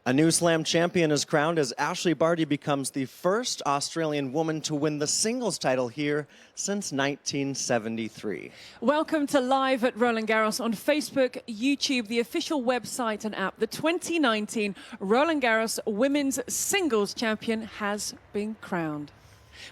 A new Slam champion is crowned as Ashley Barty becomes the first Australian woman to win the singles title here since 1973. Welcome to Live at Roland-Garros on Facebook, YouTube, the official website and app. The 2019 Roland-Garros Women's Singles Champion has been crowned.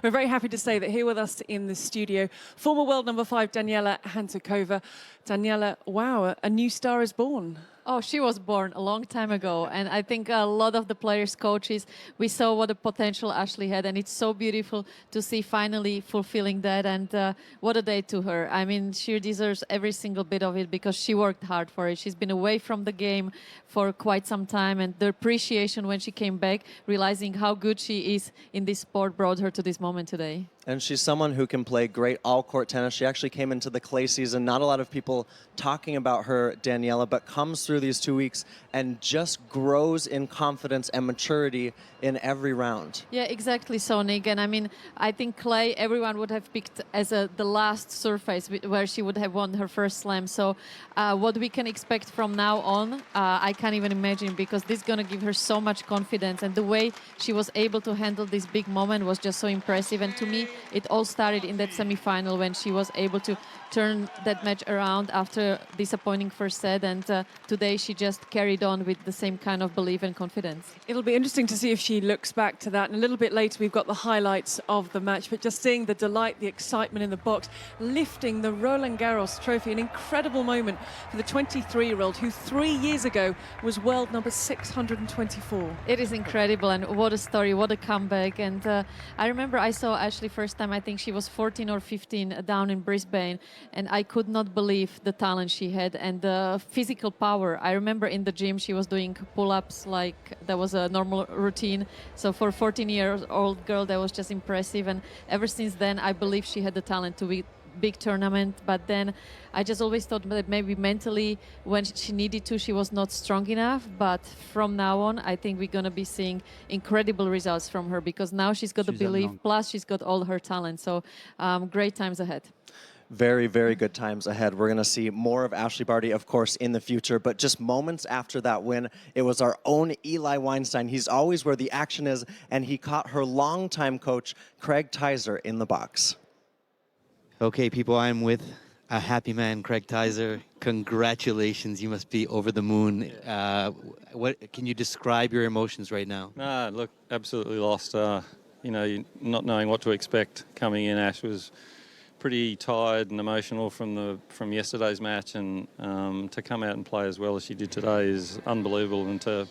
We're very happy to say that here with us in the studio, former world number 5 Daniela Hantuchova. Daniela, wow, a new star is born. Oh, she was born a long time ago. And I think a lot of the players, coaches, we saw what a potential Ashley had. And it's so beautiful to see finally fulfilling that. And what a day to her. I mean, she deserves every single bit of it because she worked hard for it. She's been away from the game for quite some time. And the appreciation when she came back, realizing how good she is in this sport, brought her to this moment today. And she's someone who can play great all-court tennis. She actually came into the clay season, not a lot of people talking about her, Daniela, but comes through these 2 weeks and just grows in confidence and maturity in every round. Yeah, exactly so, Nick. And I mean, I think clay, everyone would have picked as the last surface where she would have won her first slam. So what we can expect from now on, I can't even imagine, because this is going to give her so much confidence. And the way she was able to handle this big moment was just so impressive. And to me, it all started in that semifinal when she was able to turn that match around after disappointing first set. And today she just carried on with the same kind of belief and confidence. It'll be interesting to see if she looks back to that. And a little bit later, we've got the highlights of the match. But just seeing the delight, the excitement in the box, lifting the Roland-Garros trophy, an incredible moment for the 23-year-old who 3 years ago was world number 624. It is incredible, and what a story, what a comeback. And I remember I saw Ashley first time, I think she was 14 or 15 down in Brisbane, and I could not believe the talent she had and the physical power. I remember in the gym she was doing pull-ups like that was a normal routine. So for a 14-year-old girl, that was just impressive. And ever since then, I believe she had the talent to be big tournament. But then I just always thought that maybe mentally when she needed to, she was not strong enough. But from now on, I think we're going to be seeing incredible results from her, because now she's got the belief, plus she's got all her talent. So great times ahead. Very, very good times ahead. We're going to see more of Ashley Barty, of course, in the future. But just moments after that win, it was our own Eli Weinstein. He's always where the action is, and he caught her longtime coach, Craig Tyser, in the box. Okay, people, I'm with a happy man, Craig Tyser. Congratulations. You must be over the moon. What can you describe your emotions right now? Look, absolutely lost. You know, not knowing what to expect coming in. Ash was pretty tired and emotional from yesterday's match, and to come out and play as well as she did today is unbelievable. And to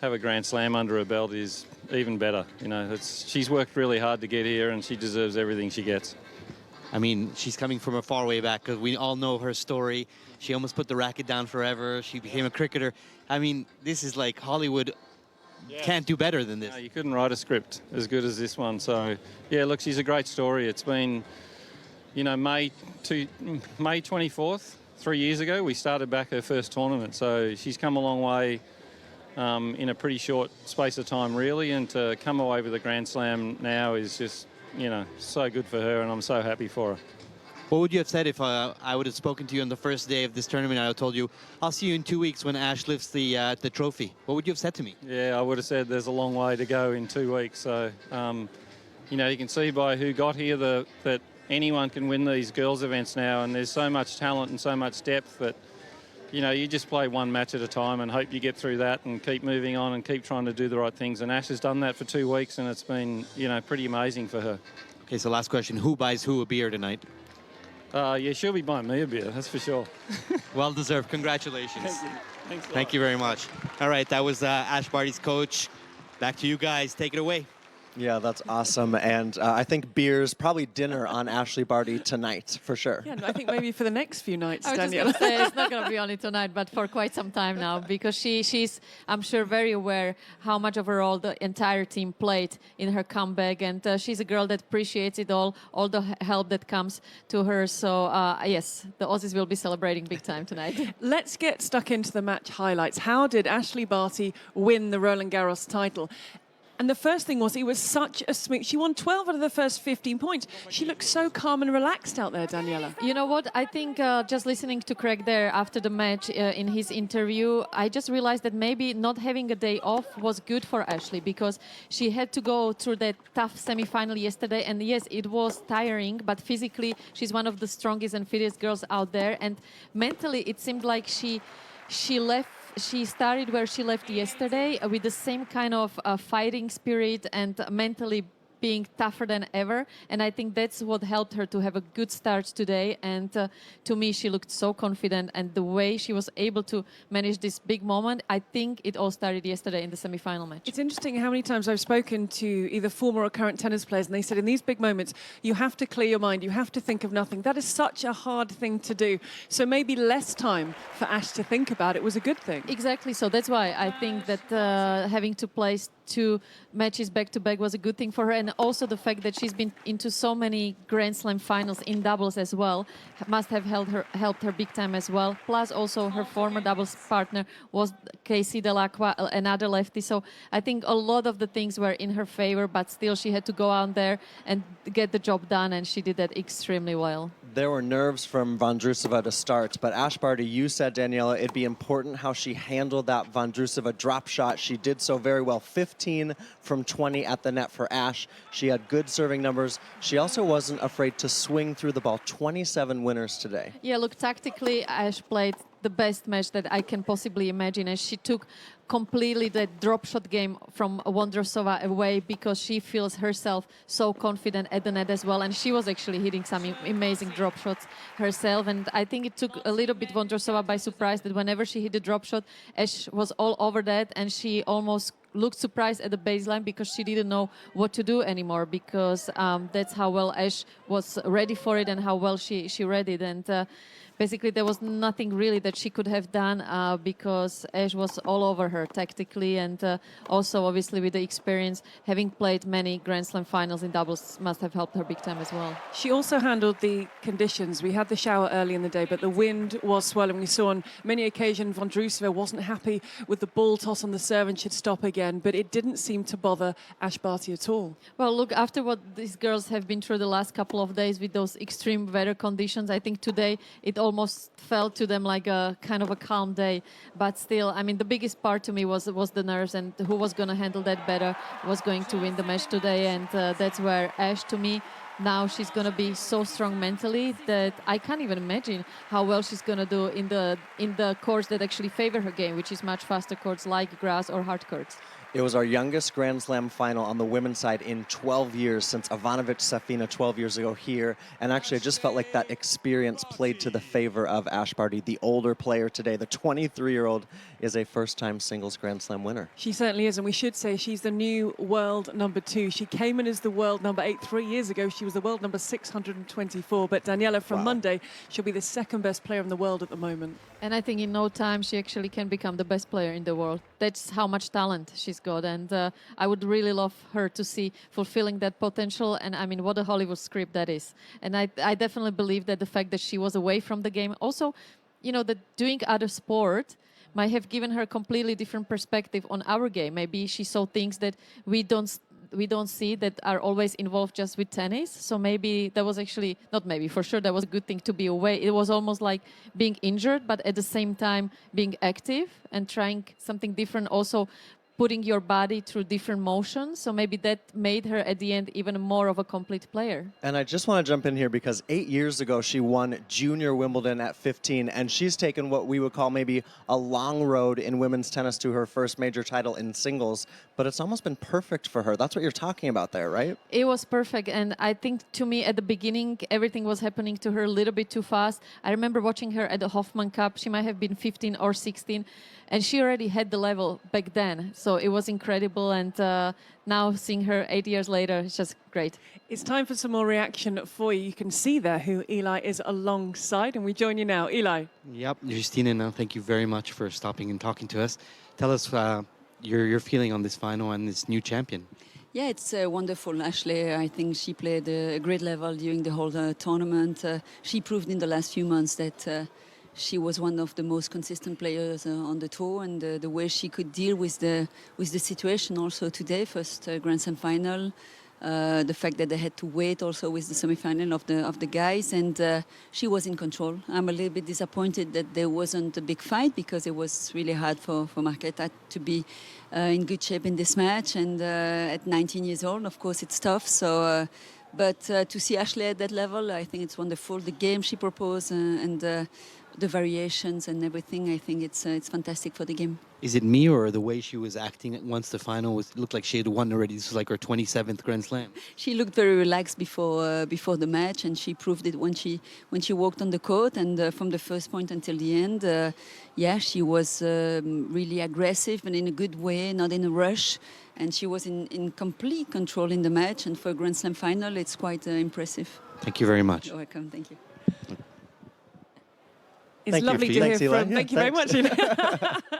have a Grand Slam under her belt is even better. You know, she's worked really hard to get here, and she deserves everything she gets. I mean, she's coming from a far way back, because we all know her story. She almost put the racket down forever. She became a cricketer. I mean, this is like Hollywood. Yeah. Can't do better than this. No, you couldn't write a script as good as this one. So, yeah, look, she's a great story. It's been, you know, May 24th, 3 years ago, we started back her first tournament. So she's come a long way in a pretty short space of time, really. And to come away with a Grand Slam now is just, you know, so good for her, and I'm so happy for her. What would you have said if I would have spoken to you on the first day of this tournament? I would have told you, I'll see you in 2 weeks when Ash lifts the trophy. What would you have said to me? Yeah, I would have said there's a long way to go in 2 weeks. So, you know, you can see by who got here that anyone can win these girls events now, and there's so much talent and so much depth that, you know, you just play one match at a time and hope you get through that and keep moving on and keep trying to do the right things. And Ash has done that for 2 weeks, and it's been, you know, pretty amazing for her. Okay, so last question. Who buys who a beer tonight? Yeah, she'll be buying me a beer, that's for sure. Well deserved. Congratulations. Thank you. Thanks a lot. Thank you very much. All right, that was Ash Barty's coach. Back to you guys. Take it away. Yeah, that's awesome. And I think beers, probably dinner on Ashley Barty tonight, for sure. Yeah, and I think maybe for the next few nights, I was just Daniela. going to say, it's not going to be only tonight, but for quite some time now, because she's, I'm sure, very aware how much of her role the entire team played in her comeback. And she's a girl that appreciates it all the help that comes to her. So, yes, the Aussies will be celebrating big time tonight. Let's get stuck into the match highlights. How did Ashley Barty win the Roland-Garros title? And the first thing was, it was such a smooth... She won 12 out of the first 15 points. She looked so calm and relaxed out there, Daniela. You know what? I think just listening to Craig there after the match in his interview, I just realized that maybe not having a day off was good for Ashley, because she had to go through that tough semi-final yesterday. And yes, it was tiring, but physically, she's one of the strongest and fittest girls out there. And mentally, it seemed like she started where she left yesterday with the same kind of fighting spirit and mentally being tougher than ever. And I think that's what helped her to have a good start today. And to me, she looked so confident. And the way she was able to manage this big moment, I think it all started yesterday in the semi-final match. It's interesting how many times I've spoken to either former or current tennis players, and they said in these big moments, you have to clear your mind, you have to think of nothing. That is such a hard thing to do. So maybe less time for Ash to think about it was a good thing. Exactly. So that's why I think that having to play 2 matches back-to-back was a good thing for her. And also the fact that she's been into so many Grand Slam finals in doubles as well must have helped her big time as well. Plus also her former doubles partner was Casey Delacroix, another lefty. So I think a lot of the things were in her favor, but still she had to go out there and get the job done, and she did that extremely well. There were nerves from Vondrousova to start, but Ash Barty, you said, Daniela, it'd be important how she handled that Vondrousova drop shot. She did so very well. 15 from 20 at the net for Ash. She had good serving numbers. She also wasn't afraid to swing through the ball. 27 winners today. Yeah, look, tactically, Ash played the best match that I can possibly imagine, and she took completely the drop shot game from Vondrousova away, because she feels herself so confident at the net as well, and she was actually hitting some amazing drop shots herself. And I think it took a little bit Vondrousova by surprise that whenever she hit a drop shot, Ash was all over that, and she almost looked surprised at the baseline because she didn't know what to do anymore, because that's how well Ash was ready for it and how well she read it. And basically there was nothing really that she could have done because Ash was all over her tactically, and also obviously with the experience, having played many Grand Slam finals in doubles must have helped her big time as well. She also handled the conditions. We had the shower early in the day, but the wind was swelling. We saw on many occasions Vondrousova wasn't happy with the ball toss on the serve and she'd stop again, but it didn't seem to bother Ash Barty at all. Well, look, after what these girls have been through the last couple of days with those extreme weather conditions, I think today it almost felt to them like a kind of a calm day. But still, I mean, the biggest part to me was the nerves, and who was going to handle that better was going to win the match today. And that's where Ash, to me, now she's going to be so strong mentally that I can't even imagine how well she's going to do in the courts that actually favor her game, which is much faster courts like grass or hard courts. It was our youngest Grand Slam final on the women's side in 12 years, since Ivanovic Safina 12 years ago here. And actually, I just felt like that experience played to the favor of Ash Barty, the older player today. The 23-year-old is a first-time singles Grand Slam winner. She certainly is, and we should say she's the new world #2. She came in as the world #8 3 years ago. She was the world number 624. But Daniela, from Monday, she'll be the second best player in the world at the moment. And I think in no time she actually can become the best player in the world. That's how much talent she's got, and I would really love her to see fulfilling that potential. And I mean, what a Hollywood script that is. And I definitely believe that the fact that she was away from the game, also, you know, that doing other sport might have given her a completely different perspective on our game. Maybe she saw things that we don't see that are always involved just with tennis. So maybe that was actually, not maybe, for sure that was a good thing to be away. It was almost like being injured, but at the same time being active and trying something different, also putting your body through different motions. So maybe that made her at the end even more of a complete player. And I just want to jump in here because 8 years ago she won Junior Wimbledon at 15, and she's taken what we would call maybe a long road in women's tennis to her first major title in singles, but it's almost been perfect for her. That's what you're talking about there, right? It was perfect, and I think to me at the beginning everything was happening to her a little bit too fast. I remember watching her at the Hoffman Cup. She might have been 15 or 16, and she already had the level back then. So it was incredible, and now seeing her 8 years later, it's just great. It's time for some more reaction for you. You can see there who Eli is alongside, and we join you now. Eli. Yep, Justina, now thank you very much for stopping and talking to us. Tell us your feeling on this final and this new champion. Yeah, it's wonderful, Ashley. I think she played a great level during the whole tournament. She proved in the last few months that she was one of the most consistent players on the tour, and the way she could deal with the situation also today, first Grand Slam final, the fact that they had to wait also with the semi-final of the guys, and she was in control. I'm a little bit disappointed that there wasn't a big fight, because it was really hard for Marketa to be in good shape in this match, and at 19 years old, of course, it's tough. So. But to see Ashley at that level, I think it's wonderful. The game she proposed and the variations and everything, I think it's fantastic for the game. Is it me, or the way she was acting once the final was, looked like she had won already? This was like her 27th Grand Slam. She looked very relaxed before the match, and she proved it when she walked on the court. And from the first point until the end, yeah, she was really aggressive and in a good way, not in a rush. And she was in complete control in the match. And for a Grand Slam final, it's quite impressive. Thank you very much. You're welcome. Thank you. It's Thank you, lovely Fee. to hear Thanks, Eli. from. Yeah, Thank you very much, thanks.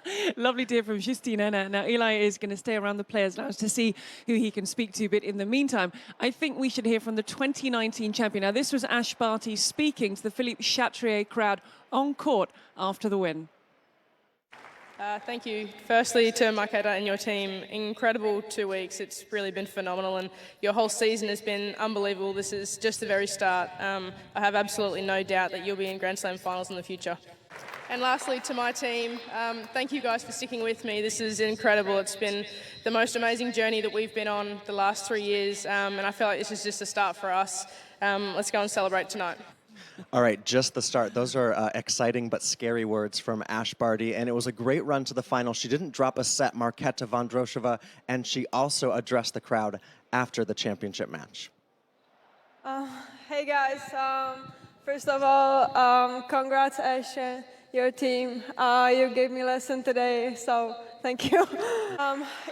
Eli. Lovely to hear from Justine Henin. Now, Eli is going to stay around the Players' Lounge to see who he can speak to. But in the meantime, I think we should hear from the 2019 champion. Now, this was Ash Barty speaking to the Philippe Chatrier crowd on court after the win. Thank you. Firstly, to Marketa and your team, incredible 2 weeks. It's really been phenomenal, and your whole season has been unbelievable. This is just the very start. I have absolutely no doubt that you'll be in Grand Slam finals in the future. And lastly, to my team, thank you guys for sticking with me. This is incredible. It's been the most amazing journey that we've been on the last 3 years, and I feel like this is just a start for us. Let's go and celebrate tonight. All right, just the start. Those are exciting but scary words from Ash Barty, and it was a great run to the final. She didn't drop a set, Marketa Vondrousova, and she also addressed the crowd after the championship match. Hey guys, first of all, congrats Ash and your team. You gave me a lesson today, so thank you.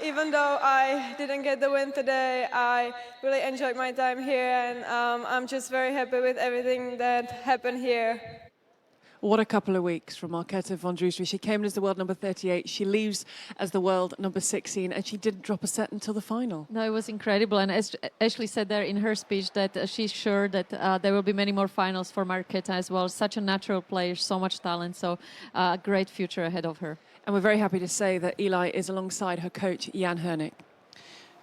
Even though I didn't get the win today, I really enjoyed my time here, and I'm just very happy with everything that happened here. What a couple of weeks from Marketa Vondrousova. She came in as the world number 38. She leaves as the world number 16, and she didn't drop a set until the final. No, it was incredible. And as Ashley said there in her speech, that she's sure that there will be many more finals for Marketa as well. Such a natural player, so much talent. So a great future ahead of her. And we're very happy to say that Eli is alongside her coach, Jan Hernick.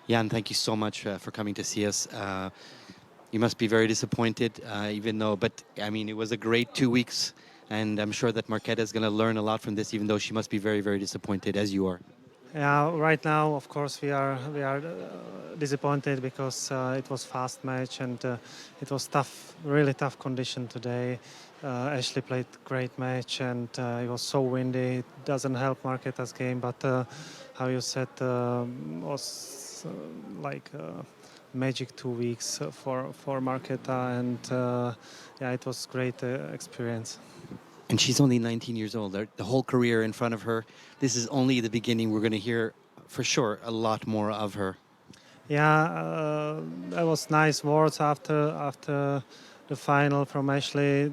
Jan, thank you so much for coming to see us. You must be very disappointed, even though, but I mean, it was a great 2 weeks. And I'm sure that Marketa is going to learn a lot from this, even though she must be very, very disappointed, as you are. Yeah, right now, of course, we are disappointed because it was fast match and it was tough, really tough condition today. Ashley played great match and it was so windy. It doesn't help Marketa's game, but how you said, was like magic 2 weeks for Marketa, and yeah, it was great experience. And she's only 19 years old. The whole career in front of her. This is only the beginning. We're going to hear, for sure, a lot more of her. Yeah, that was nice words after the final from Ashley.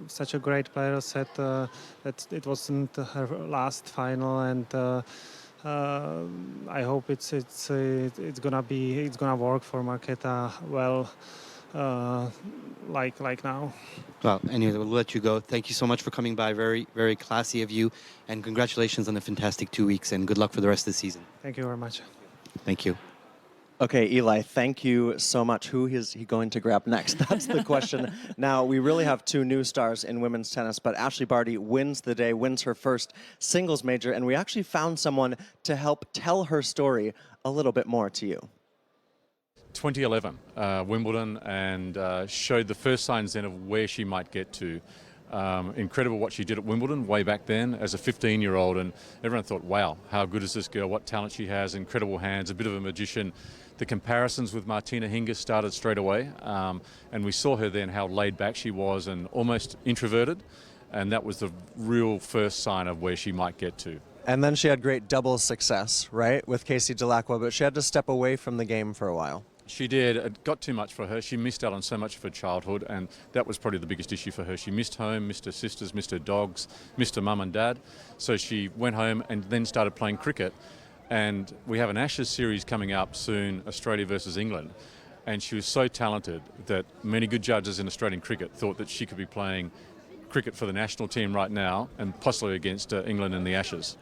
Such a great player said that it wasn't her last final, and I hope it's gonna work for Marketa well. Like now. Well, anyway, we'll let you go. Thank you so much for coming by. Very, very classy of you. And congratulations on a fantastic 2 weeks. And good luck for the rest of the season. Thank you very much. Thank you. Okay, Eli, thank you so much. Who is he going to grab next? That's the question. Now, we really have two new stars in women's tennis, but Ashley Barty wins the day, wins her first singles major, and we actually found someone to help tell her story a little bit more to you. 2011, Wimbledon, and showed the first signs then of where she might get to. Incredible what she did at Wimbledon way back then as a 15-year-old, and everyone thought, wow, how good is this girl, what talent she has, incredible hands, a bit of a magician. The comparisons with Martina Hingis started straight away, and we saw her then how laid back she was and almost introverted, and that was the real first sign of where she might get to. And then she had great doubles success, right, with Casey Delacroix, but she had to step away from the game for a while. She did. It got too much for her. She missed out on so much of her childhood, and that was probably the biggest issue for her. She missed home, missed her sisters, missed her dogs, missed her mum and dad. So she went home and then started playing cricket. And we have an Ashes series coming up soon, Australia versus England. And she was so talented that many good judges in Australian cricket thought that she could be playing cricket for the national team right now, and possibly against England in the Ashes.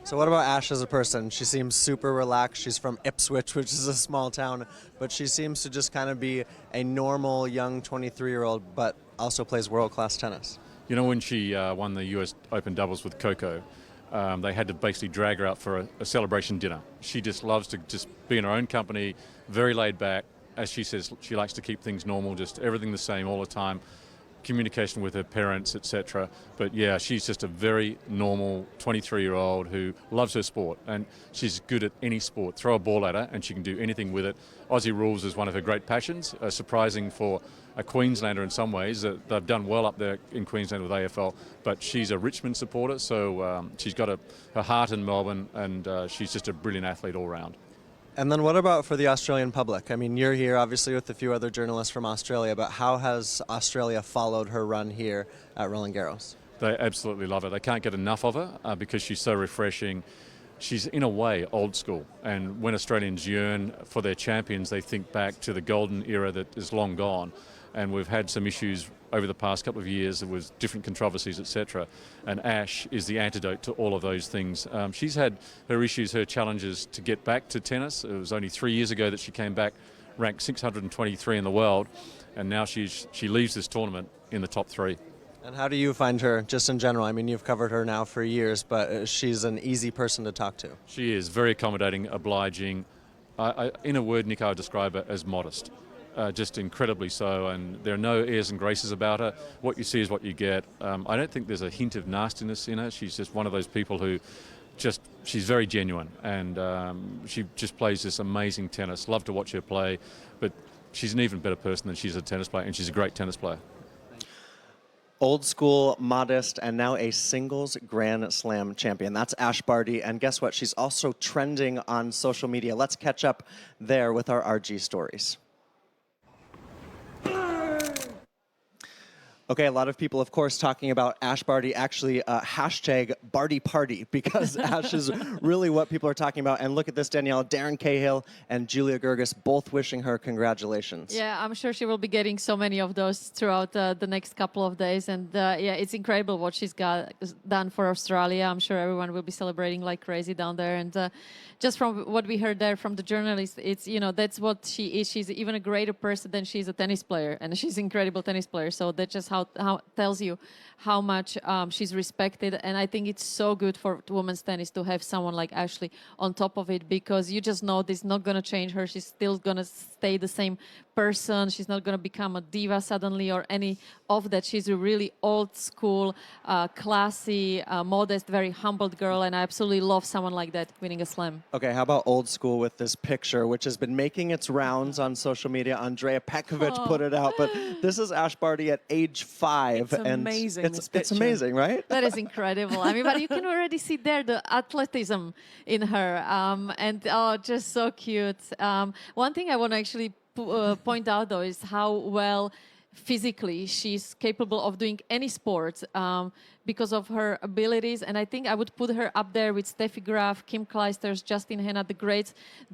So what about Ash as a person? She seems super relaxed. She's from Ipswich, which is a small town, but she seems to just kind of be a normal young 23-year-old, but also plays world-class tennis. You know, when she won the US Open doubles with Coco, they had to basically drag her out for a celebration dinner. She just loves to just be in her own company, very laid back. As she says, she likes to keep things normal, just everything the same all the time, communication with her parents, etc. But yeah, she's just a very normal 23-year-old who loves her sport, and she's good at any sport. Throw a ball at her and she can do anything with it. Aussie rules is one of her great passions, surprising for a Queenslander in some ways. They've done well up there in Queensland with AFL, but she's a Richmond supporter, so she's got her heart in Melbourne, and she's just a brilliant athlete all round. And then what about for the Australian public? I mean, you're here obviously with a few other journalists from Australia, but how has Australia followed her run here at Roland-Garros? They absolutely love her. They can't get enough of her because she's so refreshing. She's in a way old school, and when Australians yearn for their champions, they think back to the golden era that is long gone. And we've had some issues over the past couple of years with different controversies, etc. And Ash is the antidote to all of those things. She's had her issues, her challenges to get back to tennis. It was only 3 years ago that she came back, ranked 623 in the world, and now she leaves this tournament in the top 3. And how do you find her, just in general? I mean, you've covered her now for years, but she's an easy person to talk to. She is very accommodating, obliging. In a word, Nick, I would describe her as modest. Just incredibly so, and there are no airs and graces about her. What you see is what you get. I don't think there's a hint of nastiness in her. She's just one of those people who she's very genuine, and she just plays this amazing tennis. Love to watch her play, but she's an even better person than she's a tennis player, and she's a great tennis player. Old school, modest, and now a singles Grand Slam champion. That's Ash Barty, and guess what? She's also trending on social media. Let's catch up there with our RG stories. Okay, a lot of people, of course, talking about Ash Barty, actually hashtag Barty Party, because Ash is really what people are talking about. And look at this, Danielle, Darren Cahill and Julia Gergis both wishing her congratulations. Yeah, I'm sure she will be getting so many of those throughout the next couple of days. And yeah, it's incredible what she's done for Australia. I'm sure everyone will be celebrating like crazy down there. And just from what we heard there from the journalist, it's, you know, that's what she is. She's even a greater person than she's a tennis player. And she's an incredible tennis player. So that's just how tells you how much she's respected. And I think it's so good for women's tennis to have someone like Ashley on top of it, because you just know this is not going to change her. She's still going to stay the same person. She's not going to become a diva suddenly or any of that. She's a really old school, classy, modest, very humbled girl, and I absolutely love someone like that winning a slam. Okay, how about old school with this picture, which has been making its rounds on social media? Andrea Petkovic put it out, but this is Ash Barty at age 5. It's amazing. It's amazing, right? That is incredible. I mean, but you can already see there the athleticism in her, and oh, just so cute. One thing I want to actually point out, though, is how well physically she's capable of doing any sport because of her abilities. And I think I would put her up there with Steffi Graf, Kim Clijsters, Justine Henin, the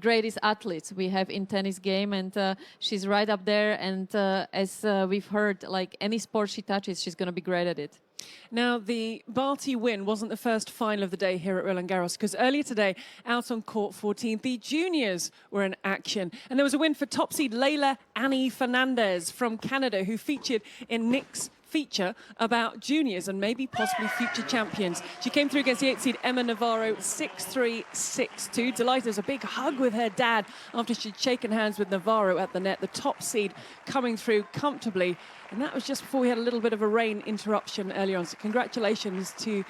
greatest athletes we have in tennis game. And she's right up there. And as we've heard, like any sport she touches, she's going to be great at it. Now, the Barty win wasn't the first final of the day here at Roland-Garros, because earlier today, out on court 14, the juniors were in action. And there was a win for top seed Leylah Annie Fernandez from Canada, who featured in Nick's feature about juniors and maybe possibly future champions. She came through against the 8th seed Emma Navarro 6-3, 6-2. Delighted, there's a big hug with her dad after she'd shaken hands with Navarro at the net. The top seed coming through comfortably. And that was just before we had a little bit of a rain interruption earlier on. So congratulations to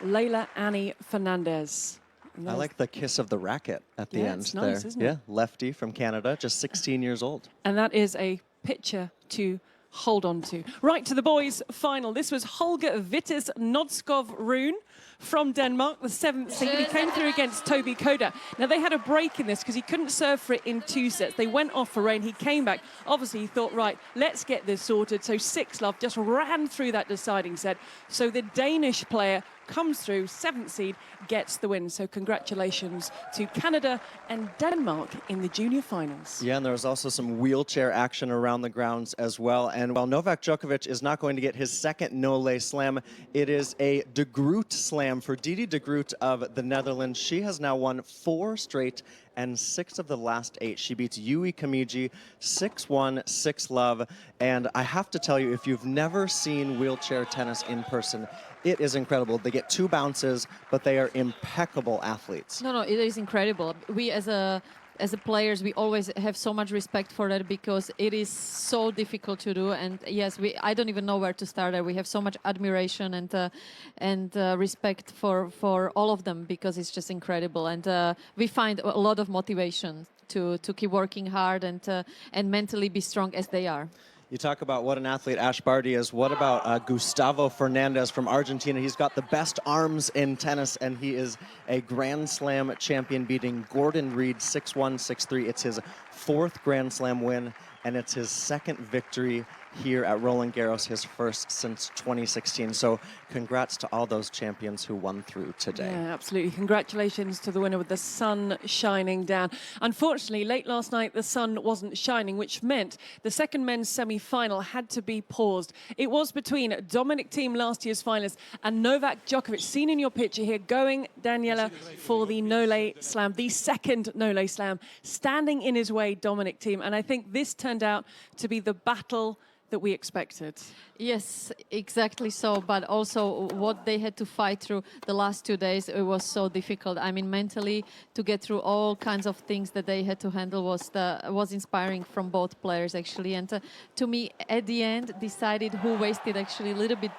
Leylah Annie Fernandez. I like the kiss of the racket at the end it's nice, there. Isn't it? Yeah, lefty from Canada, just 16 years old. And that is a picture to hold on to. Right to the boys' final. This was Holger Vitus Nodskov Rune from Denmark, the 7th seed. He came through against Toby Koda. Now, they had a break in this because he couldn't serve for it in 2 sets. They went off for rain. He came back. Obviously, he thought, right, let's get this sorted. So 6-love just ran through that deciding set. So the Danish player comes through, 7th seed, gets the win. So congratulations to Canada and Denmark in the junior finals. Yeah, and there was also some wheelchair action around the grounds as well. And while Novak Djokovic is not going to get his second no-lay slam, it is a De Groot slam for Didi De Groot of the Netherlands. She has now won 4 straight and 6 of the last 8. She beats Yui Kamiji 6-1, 6-love. And I have to tell you, if you've never seen wheelchair tennis in person, it is incredible. They get 2 bounces, but they are impeccable athletes. No, it is incredible. We as a players, we always have so much respect for that because it is so difficult to do. And yes, I don't even know where to start there. We have so much admiration and respect for all of them because it's just incredible. And we find a lot of motivation to keep working hard and mentally be strong as they are. You talk about what an athlete Ash Barty is. What about Gustavo Fernandez from Argentina? He's got the best arms in tennis, and he is a Grand Slam champion, beating Gordon Reed 6-1, 6-3. It's his 4th Grand Slam win, and it's his 2nd victory here at Roland-Garros, his first since 2016. So congrats to all those champions who won through today. Yeah, absolutely. Congratulations to the winner with the sun shining down. Unfortunately, late last night, the sun wasn't shining, which meant the second men's semi-final had to be paused. It was between Dominic Thiem, last year's finalist, and Novak Djokovic, seen in your picture here, going, Daniela, for the no-lay slam, the second no-lay slam, standing in his way, Dominic Thiem. And I think this turned out to be the battle that we expected. Yes, exactly so. But also what they had to fight through the last 2 days, it was so difficult. I mean, mentally, to get through all kinds of things that they had to handle was inspiring from both players, actually. And to me, at the end, decided who wasted actually a little bit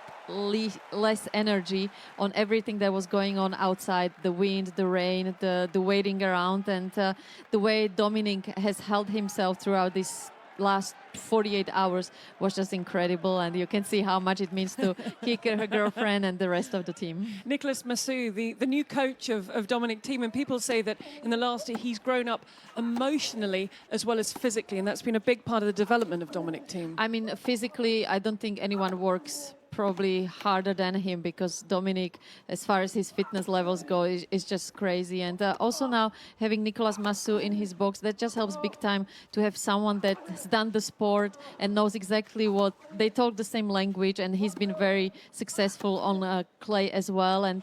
less energy on everything that was going on outside, the wind, the rain, the waiting around, and the way Dominic has held himself throughout this last 48 hours was just incredible, and you can see how much it means to Kike, her girlfriend, and the rest of the team. Nicolas Massou, the new coach of Dominic Thiem, and people say that in the last year he's grown up emotionally as well as physically, and that's been a big part of the development of Dominic Thiem. I mean, physically, I don't think anyone works probably harder than him, because Dominic, as far as his fitness levels go, is just crazy. And also now having Nicolas Massou in his box, that just helps big time to have someone that has done the sport and knows exactly what they talk the same language, and he's been very successful on clay as well, and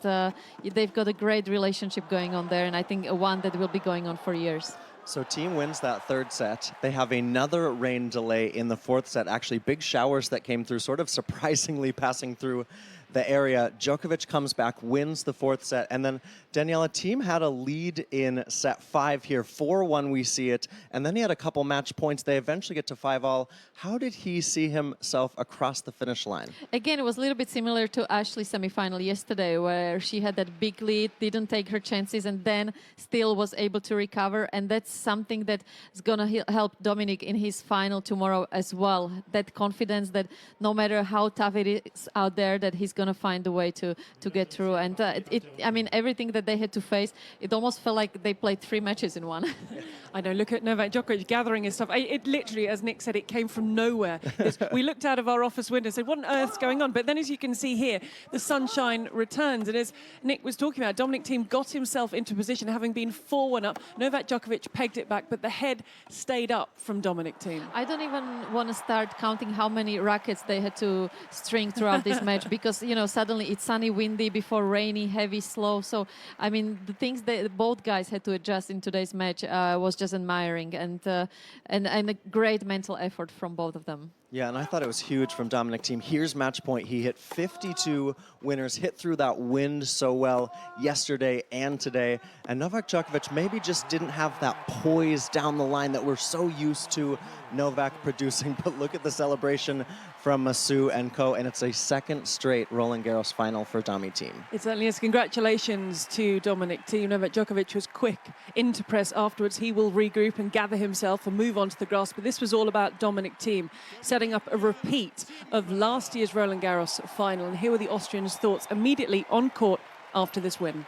they've got a great relationship going on there, and I think one that will be going on for years. So Thiem wins that 3rd set. They have another rain delay in the 4th set. Actually, big showers that came through, sort of surprisingly passing through the area. Djokovic comes back, wins the 4th set. And then Daniela, Thiem had a lead in set 5 here. 4-1, we see it. And then he had a couple match points. They eventually get to 5-all. How did he see himself across the finish line? Again, it was a little bit similar to Ashley's semi-final yesterday, where she had that big lead, didn't take her chances, and then still was able to recover. And that's something that is going to help Dominic in his final tomorrow as well. That confidence that no matter how tough it is out there, that he's going to find a way to get through. And I mean, everything that they had to face, it almost felt like they played 3 matches in one. I know, look at Novak Djokovic gathering his stuff. It literally, as Nick said, it came from nowhere. We looked out of our office window and said, what on earth's going on? But then, as you can see here, the sunshine returns. And as Nick was talking about, Dominic Thiem got himself into position, having been 4-1 up. Novak Djokovic pegged it back, but the head stayed up from Dominic Thiem. I don't even want to start counting how many rackets they had to string throughout this match, because, you know, suddenly it's sunny, windy, before rainy, heavy, slow. So, I mean, the things that both guys had to adjust in today's match was just admiring, and a great mental effort from both of them. Yeah, and I thought it was huge from Dominic Thiem. Here's match point. He hit 52 winners, hit through that wind so well yesterday and today. And Novak Djokovic maybe just didn't have that poise down the line that we're so used to Novak producing. But look at the celebration from Massou and co. And it's a 2nd straight Roland-Garros final for Dami Thiem. It certainly is. Congratulations to Dominic Thiem. Novak Djokovic was quick into press afterwards. He will regroup and gather himself and move on to the grass. But this was all about Dominic Thiem, setting up a repeat of last year's Roland-Garros final. And here were the Austrians' thoughts immediately on court after this win.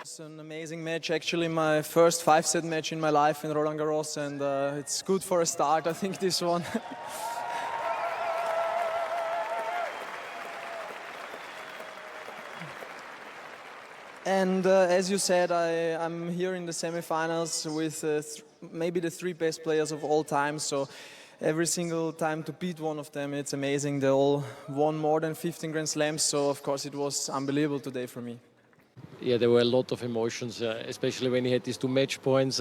It's an amazing match, actually my first 5-set match in my life in Roland-Garros, and it's good for a start, I think, this one. And as you said, I'm here in the semifinals with maybe the three best players of all time. So every single time to beat one of them, it's amazing. They all won more than 15 Grand Slams. So of course it was unbelievable today for me. Yeah, there were a lot of emotions, especially when he had these two match points.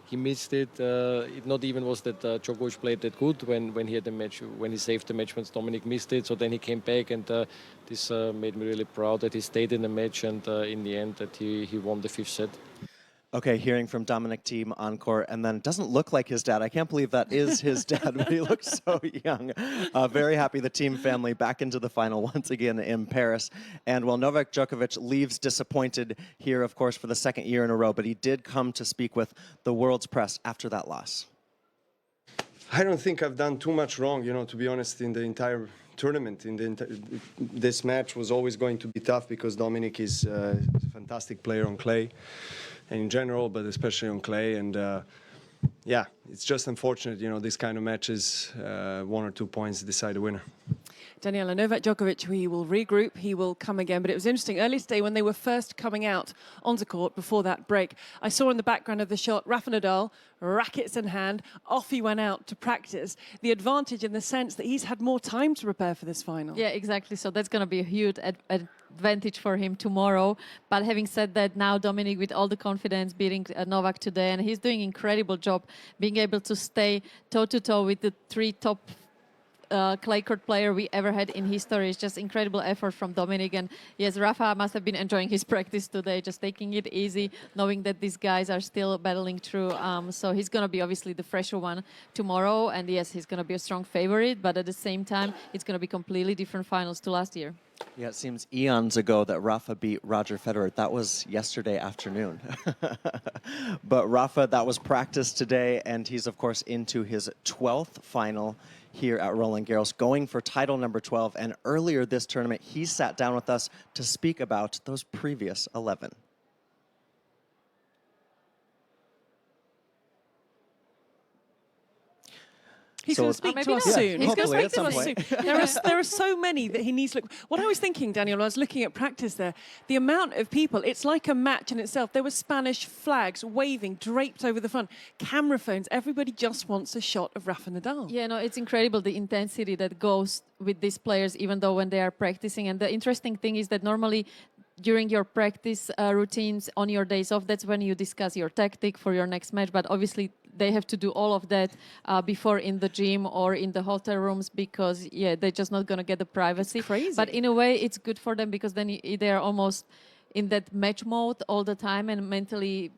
He missed it. It not even was that Djokovic played that good when he had the match, when he saved the match points. Dominic missed it, so then he came back, and this made me really proud that he stayed in the match, and in the end that he won the fifth set. Okay, hearing from Dominic Thiem on court, and then doesn't look like his dad. I can't believe that is his dad, but he looks so young. Very happy the Thiem family back into the final once again in Paris. And well, Novak Djokovic leaves disappointed here, of course, for the second year in a row, but he did come to speak with the world's press after that loss. I don't think I've done too much wrong, to be honest, in the entire tournament. This match was always going to be tough because Dominic is a fantastic player on clay. And in general, but especially on clay. And yeah, it's just unfortunate, these kind of matches, 1 or 2 points decide the winner. Daniela, Novak Djokovic, he will regroup, he will come again. But it was interesting, earlier today when they were first coming out onto court before that break, I saw in the background of the shot, Rafa Nadal, rackets in hand, off he went out to practice. The advantage in the sense that he's had more time to prepare for this final. Yeah, exactly. So that's going to be a huge advantage for him tomorrow. But having said that, now Dominic with all the confidence beating Novak today, and he's doing an incredible job being able to stay toe-to-toe with the three top clay court player we ever had in history. It's just incredible effort from Dominic. And yes, Rafa must have been enjoying his practice today, just taking it easy, knowing that these guys are still battling through. So he's going to be obviously the fresher one tomorrow. And yes, he's going to be a strong favorite. But at the same time, it's going to be completely different finals to last year. Yeah, it seems eons ago that Rafa beat Roger Federer. That was yesterday afternoon. But Rafa, that was practice today, and he's, of course, into his 12th final here at Roland-Garros, going for title number 12. And earlier this tournament, he sat down with us to speak about those previous 11. He's going to speak to us soon. He's going to speak to us soon. There are so many that he needs to look. What I was thinking, Daniel, I was looking at practice there, the amount of people, it's like a match in itself. There were Spanish flags waving, draped over the front, camera phones. Everybody just wants a shot of Rafa Nadal. Yeah, no, it's incredible, the intensity that goes with these players, even though when they are practicing. And the interesting thing is that normally during your practice routines on your days off, that's when you discuss your tactic for your next match. But obviously, they have to do all of that before in the gym or in the hotel rooms because, yeah, they're just not going to get the privacy. It's crazy. But in a way, it's good for them because then they're almost in that match mode all the time and mentally,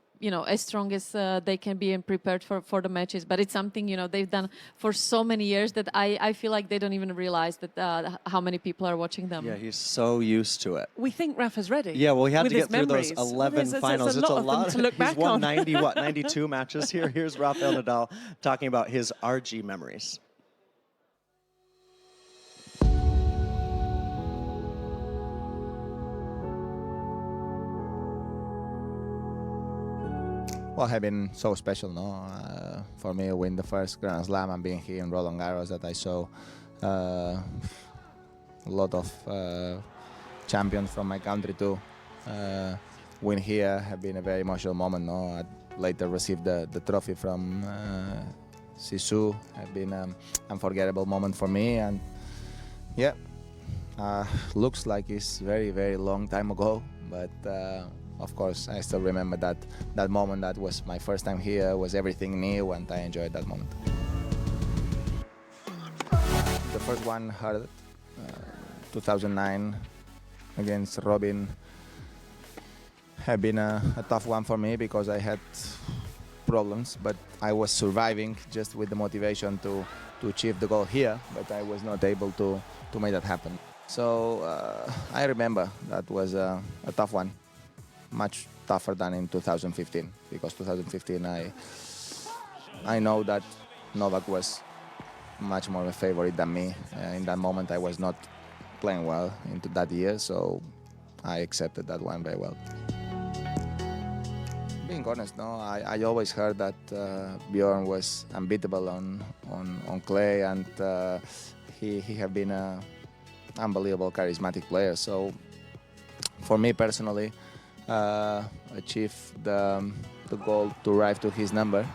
as strong as they can be and prepared for the matches. But it's something, they've done for so many years that I feel like they don't even realize that how many people are watching them. Yeah, he's so used to it. We think Rafa's ready. Yeah, well, he had to get through memories. those 11 finals. It's a lot to look He's back won on. 92 matches here. Here's Rafael Nadal talking about his RG memories. Well, it has been so special, for me, win the first Grand Slam and being here in Roland-Garros that I saw a lot of champions from my country too. Win here have been a very emotional moment. I later received the trophy from Sisu. Have been an unforgettable moment for me, and yeah, looks like it's very, very long time ago, but. Of course, I still remember that moment. That was my first time here. Was everything new, and I enjoyed that moment. The first one hurt, 2009 against Robin, had been a tough one for me because I had problems, but I was surviving just with the motivation to achieve the goal here, but I was not able to make that happen. So I remember that was a tough one. Much tougher than in 2015 because 2015 I know that Novak was much more of a favorite than me. In that moment I was not playing well into that year, so I accepted that one very well. Being honest, I always heard that Bjorn was unbeatable on clay, and he have been an unbelievable charismatic player. So for me personally, achieve the goal to arrive to his number.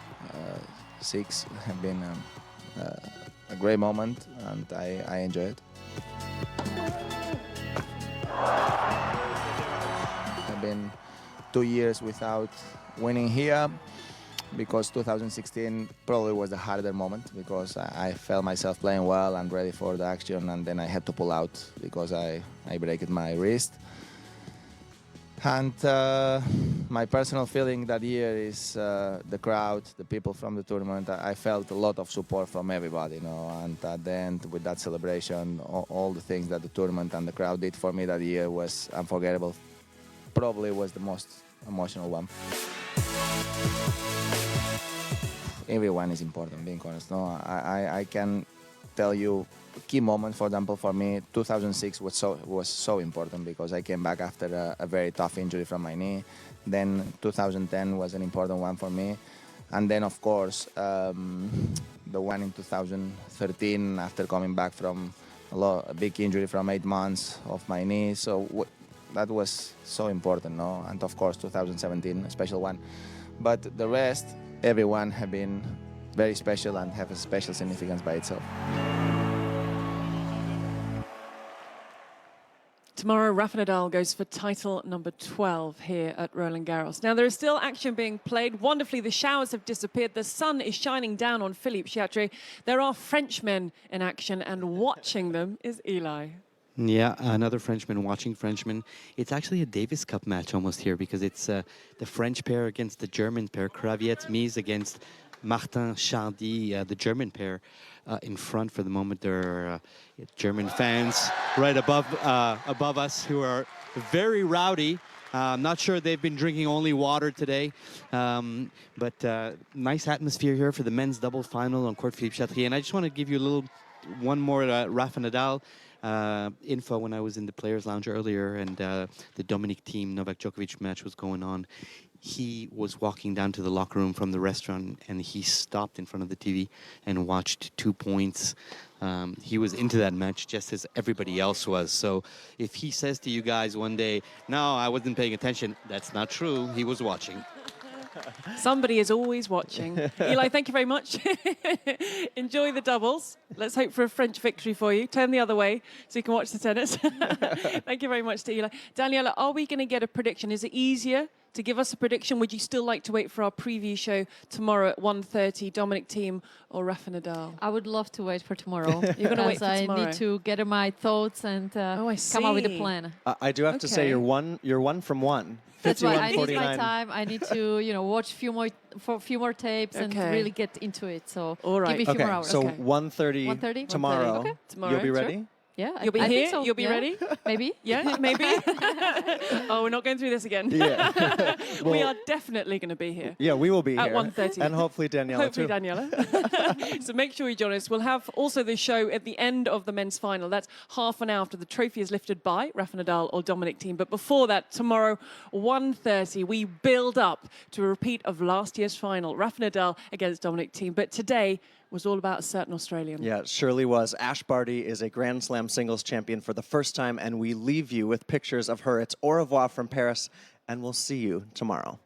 6 have been a great moment, and I enjoy it. I've been 2 years without winning here, because 2016 probably was the harder moment, because I felt myself playing well and ready for the action, and then I had to pull out because I broke my wrist. And my personal feeling that year is the crowd, the people from the tournament. I felt a lot of support from everybody, you know, and at the end, with that celebration, all the things that the tournament and the crowd did for me that year was unforgettable. Probably was the most emotional one. Everyone is important, being honest. No, I can tell you a key moment. For example, for me, 2006 was so important, because I came back after a very tough injury from my knee. Then 2010 was an important one for me, and then of course the one in 2013 after coming back from a big injury from 8 months of my knee. So that was so important, no? And of course 2017, a special one. But the rest, everyone have been very special and have a special significance by itself. Tomorrow, Rafa Nadal goes for title number 12 here at Roland-Garros. Now, there is still action being played. Wonderfully, the showers have disappeared. The sun is shining down on Philippe Chatrier. There are Frenchmen in action, and watching them is Eli. Yeah, another Frenchman watching Frenchman. It's actually a Davis Cup match almost here, because it's the French pair against the German pair, Krawiec-Mies against Martin Chardy, the German pair. In front for the moment, there are German fans right above us who are very rowdy. I'm not sure they've been drinking only water today, but nice atmosphere here for the men's double final on court Philippe Chatrier. And I just want to give you one more Rafa Nadal info. When I was in the players' lounge earlier, and the Dominic Thiem Novak Djokovic match was going on, he was walking down to the locker room from the restaurant, and he stopped in front of the TV and watched 2 points. He was into that match just as everybody else was. So if he says to you guys one day, no, I wasn't paying attention, that's not true. He was watching. Somebody is always watching. Eli, thank you very much. Enjoy the doubles. Let's hope for a French victory for you. Turn the other way so you can watch the tennis. Thank you very much to Eli. Daniela, are we going to get a prediction? Is it easier to give us a prediction? Would you still like to wait for our preview show tomorrow at 1:30, Dominic Thiem or Rafa Nadal? I would love to wait for tomorrow. You're going to wait for tomorrow? I need to gather my thoughts and come up with a plan. I do have to say, you're one from one. That's why I need 51-49. my time. I need to, watch a few more tapes and really get into it. So all right. give me a few more hours. So 1:30 tomorrow. Okay. Tomorrow. You'll be Sure. ready? Yeah, You'll be I here? think so. You'll be Yeah. ready? Maybe. Yeah, maybe. Oh, we're not going through this again. Yeah. We are definitely going to be here. Yeah, we will be At here. 1:30. And hopefully Daniela Hopefully too. Daniela. So make sure you join us. We'll have also the show at the end of the men's final. That's half an hour after the trophy is lifted by Rafa Nadal or Dominic Thiem. But before that, tomorrow, 1:30, we build up to a repeat of last year's final. Rafa Nadal against Dominic Thiem. But today was all about a certain Australian. Yeah, it surely was. Ash Barty is a Grand Slam singles champion for the first time, and we leave you with pictures of her. It's au revoir from Paris, and we'll see you tomorrow.